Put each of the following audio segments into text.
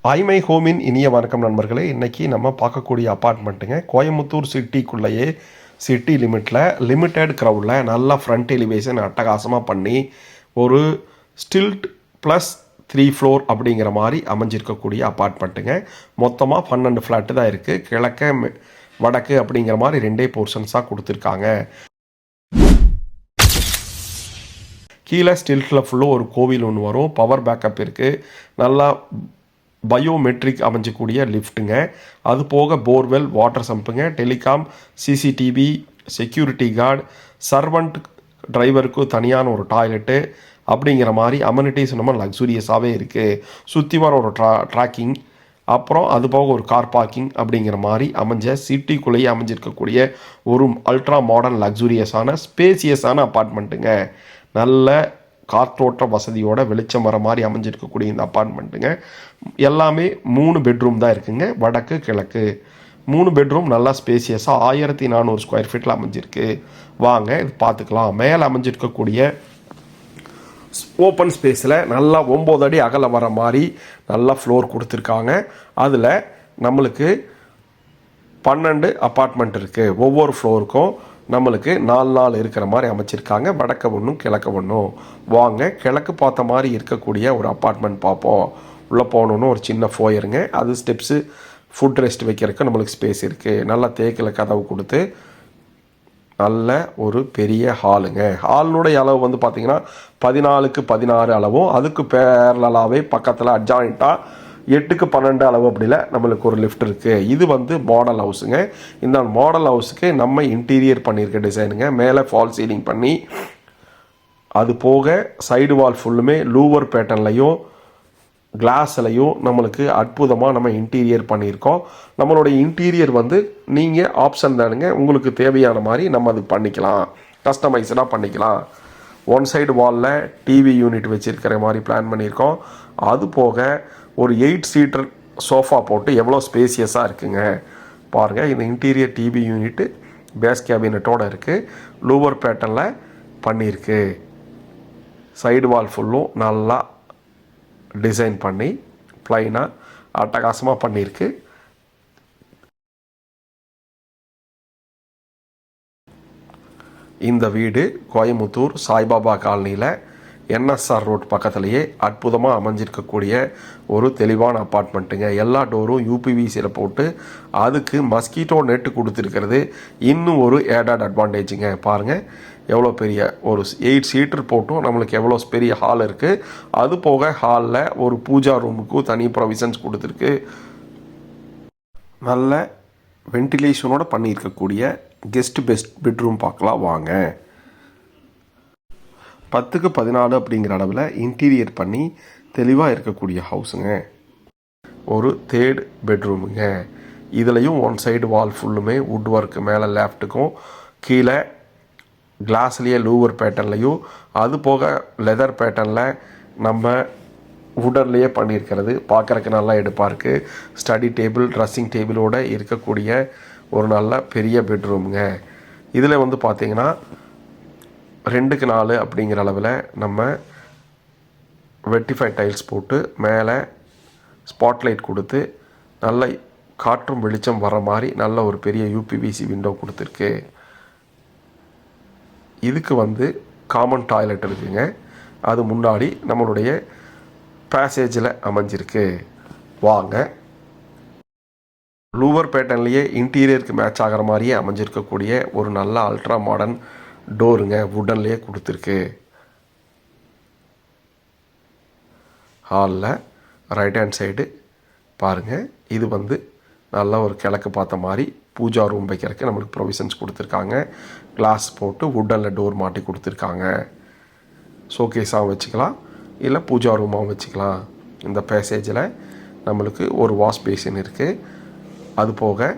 ஐமை ஹோமின் இனிய வணக்கம் நண்பர்களே. இன்றைக்கி நம்ம பார்க்கக்கூடிய அப்பார்ட்மெண்ட்டுங்க கோயம்புத்தூர் சிட்டிக்குள்ளேயே சிட்டி லிமிட்டட் க்ரௌடில் நல்லா ஃப்ரண்ட் எலிவேஷன் அட்டகாசமாக பண்ணி ஒரு ஸ்டில்ட் ப்ளஸ் 3 ஃப்ளோர் அப்படிங்கிற மாதிரி அமைஞ்சிருக்கக்கூடிய அப்பார்ட்மெண்ட்டுங்க. மொத்தமாக 12 ஃப்ளாட்டு தான் இருக்குது. கிழக்க வடக்கு அப்படிங்கிற மாதிரி 2 போர்ஷன்ஸாக கொடுத்துருக்காங்க. கீழே ஸ்டில்ட்டில் ஃபுல்லாக ஒரு கோவில் ஒன்று வரும். பவர் பேக்கப் இருக்குது. நல்லா பயோமெட்ரிக் அமைஞ்சக்கூடிய லிஃப்ட்டுங்க. அது போக போர்வெல், வாட்டர் சம்புங்க, telecom, CCTV, security guard, servant டிரைவருக்கு தனியான ஒரு டாய்லெட்டு அப்படிங்கிற மாதிரி அமெனிட்டிஸ் நம்ம லக்ஸூரியஸாகவே இருக்குது. சுற்றி வர ஒரு ட்ராக்கிங், அப்புறம் அது போக ஒரு கார் பார்க்கிங் அப்படிங்கிற மாதிரி அமைஞ்ச சிட்டிக்குள்ளேயே அமைஞ்சிருக்கக்கூடிய ஒரு அல்ட்ரா மாடர்ன் லக்ஸூரியஸான ஸ்பேசியஸான அப்பார்ட்மெண்ட்டுங்க. நல்ல காற்றோட்ட வசதியோட வெளிச்சம் வர மாதிரி அமைஞ்சிருக்கக்கூடிய இந்த அப்பார்ட்மெண்ட்டுங்க. எல்லாமே 3 பெட்ரூம் தான் இருக்குங்க. வடக்கு கிழக்கு 3 பெட்ரூம் நல்லா ஸ்பேசியஸாக 1400 ஸ்கொயர் ஃபீட்டில் அமைஞ்சிருக்கு. வாங்க இது பார்த்துக்கலாம். மேலே அமைஞ்சிருக்கக்கூடிய ஓப்பன் ஸ்பேஸில் நல்லா 9 அடி அகல வர மாதிரி நல்லா ஃப்ளோர் கொடுத்துருக்காங்க. அதில் நம்மளுக்கு 12 அப்பார்ட்மெண்ட் இருக்குது. ஒவ்வொரு ஃப்ளோருக்கும் நம்மளுக்கு 4 இருக்கிற மாதிரி அமைச்சிருக்காங்க. வடக்க ஒன்றும் கிழக்க ஒன்றும். வாங்க கிழக்கு பார்த்த மாதிரி இருக்கக்கூடிய ஒரு அப்பார்ட்மெண்ட் பார்ப்போம். உள்ளே போகணுன்னு ஒரு சின்ன ஃபோயருங்க. அது ஸ்டெப்ஸு, ஃபுட் ரெஸ்ட் வைக்கிறதுக்கு நம்மளுக்கு ஸ்பேஸ் இருக்குது. நல்லா தேக்கில் கதவு கொடுத்து நல்ல ஒரு பெரிய ஹாலுங்க. ஹாலினுடைய அளவு வந்து பார்த்திங்கன்னா 14க்கு 16 அளவும், அதுக்கு பேரலாகவே பக்கத்தில் அட்ஜாயிண்ட்டாக 8க்கு 12 அளவு அப்படில நம்மளுக்கு ஒரு லிஃப்ட் இருக்குது. இது வந்து மாடல் ஹவுஸுங்க. இந்த மாடல் ஹவுஸுக்கு நம்ம இன்டீரியர் பண்ணியிருக்க டிசைனுங்க. மேலே ஃபால் சீலிங் பண்ணி, அது போக சைடு வால் ஃபுல்லுமே லூவர் பேட்டர்ன்லையும் கிளாஸ்லையும் நம்மளுக்கு அற்புதமாக நம்ம இன்டீரியர் பண்ணியிருக்கோம். நம்மளுடைய இன்டீரியர் வந்து நீங்கள் ஆப்ஷன் தானுங்க. உங்களுக்கு தேவையான மாதிரி நம்ம அது பண்ணிக்கலாம், கஸ்டமைஸ்டாக பண்ணிக்கலாம். ஒன் சைடு வாலில் டிவி யூனிட் வச்சுருக்கிற மாதிரி பிளான் பண்ணியிருக்கோம். அது போக ஒரு 8 சீட்டர் சோஃபா போட்டு எவ்வளோ ஸ்பேசியஸாக இருக்குங்க பாருங்கள். இந்த இன்டீரியர் டிவி யூனிட்டு பேஸ் கேபினட்டோடு இருக்குது. லூவர் பேட்டர்னில் பண்ணியிருக்கு. சைடு வால் ஃபுல்லும் நல்லா டிசைன் பண்ணி ப்ளைனாக அட்டகாசமாக பண்ணியிருக்கு. இந்த வீடு கோயம்புத்தூர் சாய்பாபா காலனியில் என்எஸ்ஆர் ரோட் பக்கத்துலேயே அற்புதமாக அமைஞ்சிருக்கக்கூடிய ஒரு தெளிவான அப்பார்ட்மெண்ட்டுங்க. எல்லா டோரும் யூபிவிசியில் போட்டு அதுக்கு மஸ்கிட்டோ நெட்டு கொடுத்துருக்கிறது இன்னும் ஒரு ஏடட் அட்வான்டேஜுங்க. பாருங்கள் எவ்வளோ பெரிய ஒரு 8 சீட்டர் போட்டும் நம்மளுக்கு எவ்வளோ பெரிய ஹால் இருக்குது. அது போக ஹாலில் ஒரு பூஜா ரூமுக்கும் தனி ப்ரொவிஷன்ஸ் கொடுத்துருக்கு. நல்ல வென்டிலேஷனோட பண்ணியிருக்கக்கூடிய கெஸ்ட் பெட்ரூம் பார்க்கலாம் வாங்க. 10க்கு 14 அப்படிங்கிற அளவில் இன்டீரியர் பண்ணி தெளிவாக இருக்கக்கூடிய ஹவுஸுங்க. ஒரு 3rd பெட்ரூமுங்க. இதுலேயும் ஒன் சைடு வால் ஃபுல்லுமே வுட் ஒர்க்கு, மேலே லேஃப்ட்டுக்கும் கீழே கிளாஸ்லேயே லூவர் பேட்டர்ன்லையும், அது போக லெதர் பேட்டர்னில் நம்ம வுடன்லேயே பண்ணியிருக்கிறது பார்க்குறக்கு நல்லா எடுப்பாக இருக்குது. ஸ்டடி டேபிள், ட்ரெஸ்ஸிங் டேபிளோடு இருக்கக்கூடிய ஒரு நல்ல பெரிய பெட்ரூமுங்க. இதில் வந்து பார்த்திங்கன்னா 2க்கு 4 அப்படிங்கிற அளவில் நம்ம வெட்டிஃபை டைல்ஸ் போட்டு மேலே ஸ்பாட்லைட் கொடுத்து நல்ல காற்றும் வெளிச்சம் வர மாதிரி நல்ல ஒரு பெரிய யூபிவிசி விண்டோ கொடுத்துருக்கு. இதுக்கு வந்து காமன் டாய்லெட் இருக்குங்க. அது முன்னாடி நம்மளுடைய பேசேஜில் அமைஞ்சிருக்கு. வாங்க லூவர் பேட்டர்ன்லேயே இன்டீரியருக்கு மேட்ச் ஆகிற மாதிரியே அமைஞ்சிருக்கக்கூடிய ஒரு நல்ல அல்ட்ரா மாடர்ன் டோருங்க. வுடன்லேயே கொடுத்துருக்கு. ஹாலில் ரைட் ஹேண்ட் சைடு பாருங்கள். இது வந்து நல்ல ஒரு கிழக்கு பார்த்த மாதிரி பூஜா ரூம் வைக்கிறதுக்கு நம்மளுக்கு ப்ரொவிஷன்ஸ் கொடுத்துருக்காங்க. கிளாஸ் போட்டு வுடனில் டோர் மாட்டி கொடுத்துருக்காங்க. ஷோகேஸாகவும் வச்சுக்கலாம், இல்லை பூஜா ரூமாகவும் வச்சுக்கலாம். இந்த பேசேஜில் நம்மளுக்கு ஒரு வாஷ் பேசின் இருக்குது. அது போக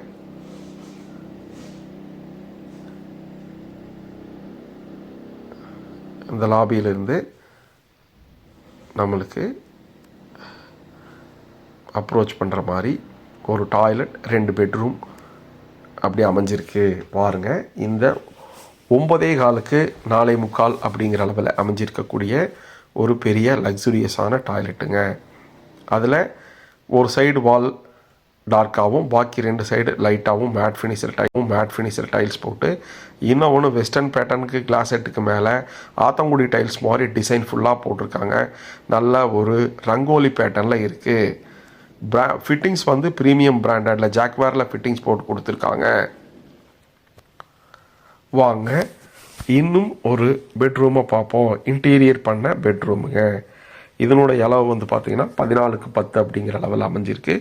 இந்த லாபியிலிருந்து நம்மளுக்கு அப்ரோச் பண்ணுற மாதிரி ஒரு டாய்லெட், 2 பெட்ரூம் அப்படி அமைஞ்சிருக்கு பாருங்கள். இந்த 9:15க்கு 4:45 அப்படிங்கிற அளவில் அமைஞ்சிருக்கக்கூடிய ஒரு பெரிய லக்ஸுரியஸான டாய்லெட்டுங்க. அதில் ஒரு சைடு வால் டார்க்காகவும் பாக்கி 2 சைடு லைட்டாகவும் மேட் ஃபினிஷர் டைல்ஸ் போட்டு, இன்னும் ஒன்று வெஸ்டர்ன் பேட்டர்னுக்கு கிளாஸ் செட்டுக்கு மேலே ஆத்தங்குடி டைல்ஸ் மாதிரி டிசைன் ஃபுல்லாக போட்டிருக்காங்க. நல்ல ஒரு ரங்கோலி பேட்டர்னில் இருக்குது. ஃபிட்டிங்ஸ் வந்து ப்ரீமியம் பிராண்டடில் ஜாக்வேரில் ஃபிட்டிங்ஸ் போட்டு கொடுத்துருக்காங்க. வாங்க இன்னும் ஒரு பெட்ரூமை பார்ப்போம். இன்டீரியர் பண்ண பெட்ரூமுங்க. இதனோட அளவு வந்து பார்த்திங்கன்னா 14x10 அப்படிங்கிற அளவில் அமைஞ்சிருக்கு.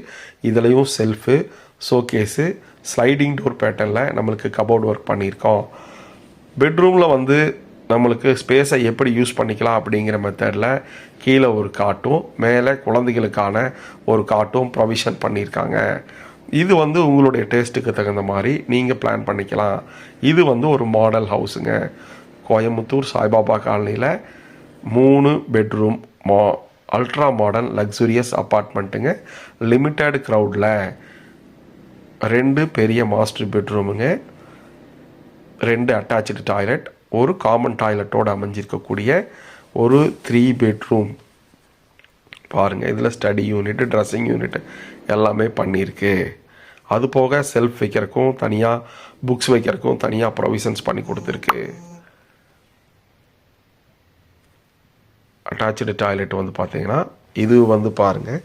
இதுலேயும் செல்ஃபு, ஷோகேஸு, ஸ்லைடிங் டோர் பேட்டர்னில் நம்மளுக்கு கபோர்டு ஒர்க் பண்ணியிருக்கோம். பெட்ரூமில் வந்து நம்மளுக்கு ஸ்பேஸை எப்படி யூஸ் பண்ணிக்கலாம் அப்படிங்கிற மெத்தடில் கீழே ஒரு காட்டும், மேலே குழந்தைகளுக்கான ஒரு காட்டும் ப்ரொவிஷன் பண்ணியிருக்காங்க. இது வந்து உங்களுடைய டேஸ்ட்டுக்கு தகுந்த மாதிரி நீங்கள் பிளான் பண்ணிக்கலாம். இது வந்து ஒரு மாடல் ஹவுஸுங்க. கோயம்புத்தூர் சாய்பாபா காலனியில் 3 பெட்ரூம் அல்ட்ரா மாடர்ன் லக்ஸுரியஸ் அப்பார்ட்மெண்ட்டுங்க. லிமிட்டட் க்ரௌடில் 2 பெரிய மாஸ்டர் பெட்ரூமுங்க, 2 அட்டாச்சு டாய்லெட், ஒரு காமன் டாய்லெட்டோடு அமைஞ்சிருக்கக்கூடிய ஒரு 3 பெட்ரூம் பாருங்கள். இதில் ஸ்டடி யூனிட், ட்ரெஸ்ஸிங் யூனிட் எல்லாமே பண்ணியிருக்கு. அது போக செல்ஃப் வைக்கிறக்கும் தனியாக, புக்ஸ் வைக்கிறக்கும் தனியாக ப்ரொவிஷன்ஸ் பண்ணி கொடுத்துருக்கு. அட்டாச்சு டாய்லெட் வந்து பார்த்தீங்கன்னா இது வந்து பாருங்கள்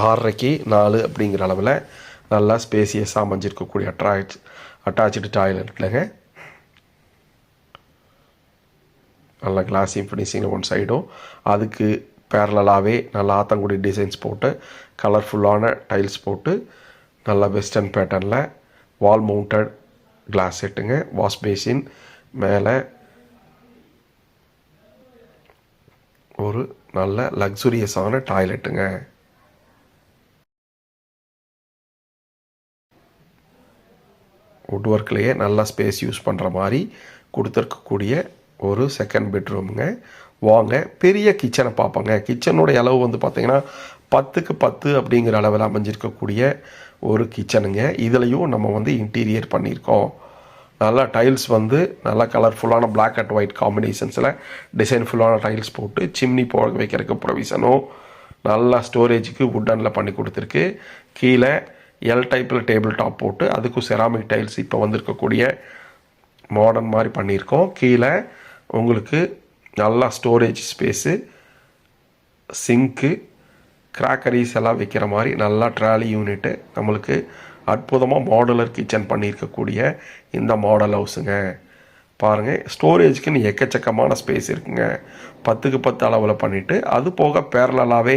6:30 4 அப்படிங்கிற அளவில் நல்லா ஸ்பேசியஸாக அமைஞ்சிருக்கக்கூடிய அட்டாச்சு டாய்லெட்லங்க. நல்லா கிளாஸி ஃபினிஷிங்கில் ஒன் சைடும், அதுக்கு பேரலாகவே நல்லா ஆத்தங்குடி டிசைன்ஸ் போட்டு கலர்ஃபுல்லான டைல்ஸ் போட்டு நல்லா வெஸ்டர்ன் பேட்டர்னில் வால் மவுண்டட் கிளாஸ் செட்டுங்க. வாஷ் பேசின் மேலே ஒரு நல்ல லக்ஸுரியஸான டாய்லெட்டுங்க. வுட் ஒர்க்லேயே நல்லா ஸ்பேஸ் யூஸ் பண்ணுற மாதிரி கொடுத்துருக்கக்கூடிய ஒரு செகண்ட் பெட்ரூமுங்க. வாங்க பெரிய கிச்சனை பார்ப்போங்க. கிச்சனோட அளவு வந்து பார்த்திங்கன்னா 10x10 அப்படிங்கிற அளவில் அமைஞ்சிருக்கக்கூடிய ஒரு கிச்சனுங்க. இதுலேயும் நம்ம வந்து இன்டீரியர் பண்ணியிருக்கோம். நல்லா டைல்ஸ் வந்து நல்லா கலர்ஃபுல்லான பிளாக் அண்ட் ஒயிட் காம்பினேஷன்ஸில் டிசைன்ஃபுல்லான டைல்ஸ் போட்டு சிம்னி போக வைக்கிறதுக்கு ப்ரொவிஷனும், நல்லா ஸ்டோரேஜுக்கு வுட்டனில் பண்ணி கொடுத்துருக்கு. கீழே எல் டைப்பில் டேபிள் டாப் போட்டு அதுக்கும் செராமிக் டைல்ஸ் இப்போ வந்திருக்கக்கூடிய மாடர்ன் மாதிரி பண்ணியிருக்கோம். கீழே உங்களுக்கு நல்லா ஸ்டோரேஜ் ஸ்பேஸு, சிங்க்கு, கிராக்கரிஸ் எல்லாம் வைக்கிற மாதிரி நல்லா ட்ராலி யூனிட்டு நம்மளுக்கு அற்புதமாக மாடுலர் கிச்சன் பண்ணியிருக்கக்கூடிய இந்த மாடல் ஹவுஸுங்க. பாருங்கள், ஸ்டோரேஜுக்குன்னு எக்கச்சக்கமான ஸ்பேஸ் இருக்குங்க. 10x10 அளவில் பண்ணிவிட்டு அது போக பேரலாகவே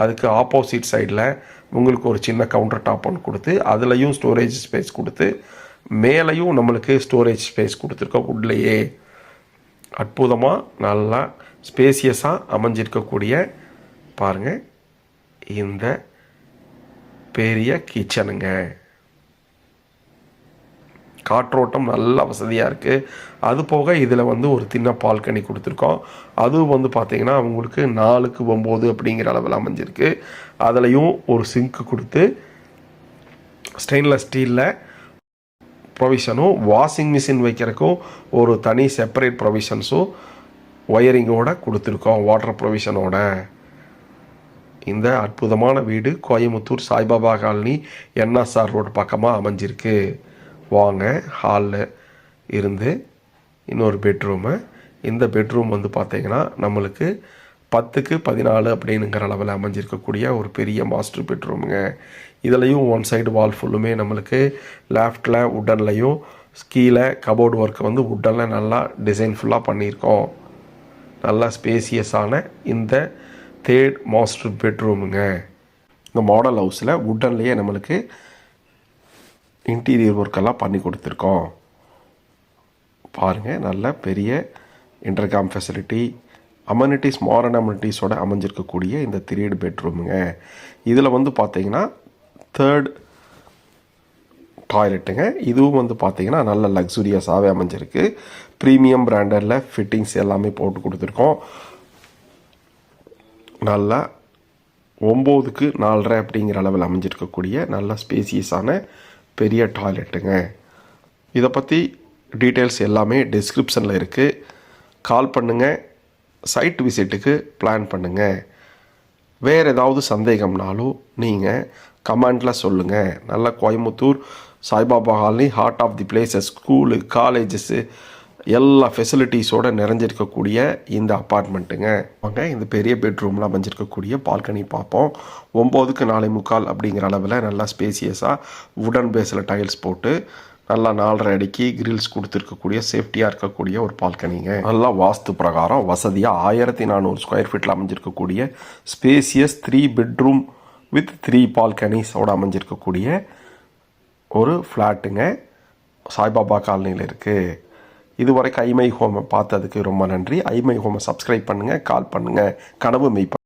அதுக்கு ஆப்போசிட் சைடில் உங்களுக்கு ஒரு சின்ன கவுண்டர் டாப் ஒன்று கொடுத்து அதுலேயும் ஸ்டோரேஜ் ஸ்பேஸ் கொடுத்து மேலேயும் நம்மளுக்கு ஸ்டோரேஜ் ஸ்பேஸ் கொடுத்துருக்கோம். வுட்லேயே அற்புதமாக நல்லா ஸ்பேசியஸாக அமைஞ்சிருக்கக்கூடிய பாருங்கள் இந்த பெரிய கிச்சனுங்க. காற்றோட்டம் நல்ல வசதியாக இருக்குது. அது போக இதில் வந்து ஒரு சின்ன பால்கனி கொடுத்துருக்கோம். அதுவும் வந்து பார்த்திங்கன்னா உங்களுக்கு 4x9 அப்படிங்கிற அளவில் அமைஞ்சிருக்கு. அதுலேயும் ஒரு சிங்க்கு கொடுத்து ஸ்டெயின்லெஸ் ஸ்டீலில் ப்ரொவிஷனும், வாஷிங் மிஷின் வைக்கிறதுக்கும் ஒரு தனி செப்பரேட் ப்ரொவிஷன்ஸும் ஒயரிங்கோடு கொடுத்துருக்கோம், வாட்டர் ப்ரொவிஷனோட. இந்த அற்புதமான வீடு Coimbatore Saibaba colony NSR road பக்கமாக அமைஞ்சிருக்கு. வாங்க ஹாலில் இருந்து இன்னொரு பெட்ரூமு. இந்த பெட்ரூம் வந்து பார்த்திங்கன்னா நம்மளுக்கு 10x14 அப்படிங்கிற அளவில் அமைஞ்சிருக்கக்கூடிய ஒரு பெரிய மாஸ்டர் பெட்ரூமுங்க. இதுலேயும் ஒன் சைடு வால் ஃபுல்லுமே நம்மளுக்கு லெஃப்டில் வுட்டன்லையும், கீழே கபோர்டு ஒர்க் வந்து வுட்டனில் நல்லா டிசைன் ஃபுல்லாக பண்ணியிருக்கோம். நல்லா ஸ்பேசியஸான இந்த 3rd மாஸ்டர் பெட்ரூமுங்க. இந்த மாடல் ஹவுஸில் வுட்டன்லேயே நம்மளுக்கு இன்டீரியர் ஒர்க்கெல்லாம் பண்ணி கொடுத்துருக்கோம். பாருங்கள், நல்ல பெரிய இன்டர்காம் ஃபெசிலிட்டி, அமெனிட்டிஸ், மாடர்ன் அமெனிட்டிஸோடு அமைஞ்சிருக்கக்கூடிய இந்த 3rd பெட்ரூமுங்க. இதில் வந்து பார்த்திங்கன்னா 3rd டாய்லெட்டுங்க. இதுவும் வந்து பார்த்திங்கன்னா நல்ல லக்ஸுரியஸாகவே அமைஞ்சிருக்கு. ப்ரீமியம் பிராண்டடில் ஃபிட்டிங்ஸ் எல்லாமே போட்டு கொடுத்துருக்கோம். நல்லா 9x4.5 அப்படிங்கிற அளவில் அமைஞ்சிருக்கக்கூடிய நல்ல ஸ்பேசியஸான பெரிய டாய்லெட்டுங்க. இதை பற்றி டீட்டெயில்ஸ் எல்லாமே டிஸ்கிரிப்ஷனில் இருக்குது. கால் பண்ணுங்கள், சைட் விசிட்டுக்கு பிளான் பண்ணுங்கள். வேறு ஏதாவது சந்தேகம்னாலும் நீங்கள் கமெண்டில் சொல்லுங்கள். நல்ல Coimbatore Saibaba colony, heart of the places, school, colleges எல்லா ஃபெசிலிட்டிஸோடு நிறைஞ்சிருக்கக்கூடிய இந்த அப்பார்ட்மெண்ட்டுங்க. வாங்க இந்த பெரிய பெட்ரூமில் அமைஞ்சிருக்கக்கூடிய பால்கனி பார்ப்போம். 9க்கு 4.25 அப்படிங்கிற அளவில் நல்லா ஸ்பேசியஸாக வுடன் பேஸில் டைல்ஸ் போட்டு நல்லா 4.5 அடிக்கு கிரில்ஸ் கொடுத்துருக்கக்கூடிய சேஃப்டியாக இருக்கக்கூடிய ஒரு பால்கனிங்க. நல்லா வாஸ்து பிரகாரம் வசதியாக 1400 ஸ்கொயர் ஃபீட்டில் அமைஞ்சிருக்கக்கூடிய ஸ்பேசியஸ் 3 பெட்ரூம் வித் 3 பால்கனிஸோடு அமைஞ்சிருக்கக்கூடிய ஒரு ஃப்ளாட்டுங்க. சாய்பாபா காலனியில் இருக்குது. இதுவரைக்கும் ஐமை ஹோமை பார்த்ததுக்கு ரொம்ப நன்றி. ஐமை ஹோமை சப்ஸ்கிரைப் பண்ணுங்கள், கால் பண்ணுங்கள். கனவு மெய்ப்ப